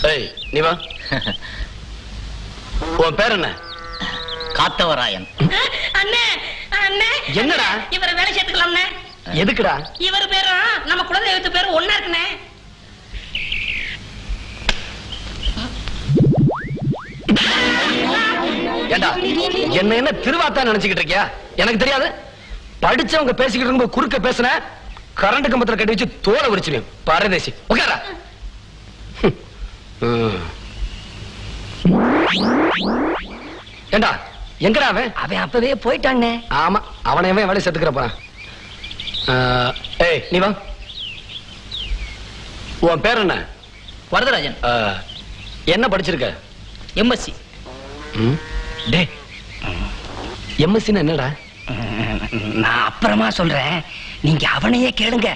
ஏய் நீ வா. உன் பேர் என்ன? காத்தவராயன். அண்ணே அண்ணே என்னடா இவரை வேலை சேர்த்துக்கலாம்ண்ணே. எதுக்குடா? இவர் பேரும் நம்ம குலதெய்வத்து பேரும் ஒன்னா இருக்குண்ணே. ஏண்டா என்ன என்ன திருவாத்தா நினைச்சுக்கிட்டு இருக்கியா? எனக்கு தெரியாது. படிச்சவங்க பேசிக்கிட்டு இருக்கும்போது குறுக்க பேசுன கரண்ட் கம்பத்துல கட்டி வச்சு தோலை உரிச்சிருவேன். பாரதேசி உட்காரா. ஏண்டா எங்கடா அவன்? அவன் அப்பவே போயிட்டாங்க. ஆமா அவனை வேலை சேர்த்துக்கிறப்பா. ஏய் நீ வா. உன் பேர் என்ன? வரதராஜன். என்ன படிச்சிருக்க? எம்எஸ்சி. டே எம்எஸ்சின்னு என்னடா? நான் அப்புறமா சொல்றேன், நீங்க அவனையே கேளுங்க.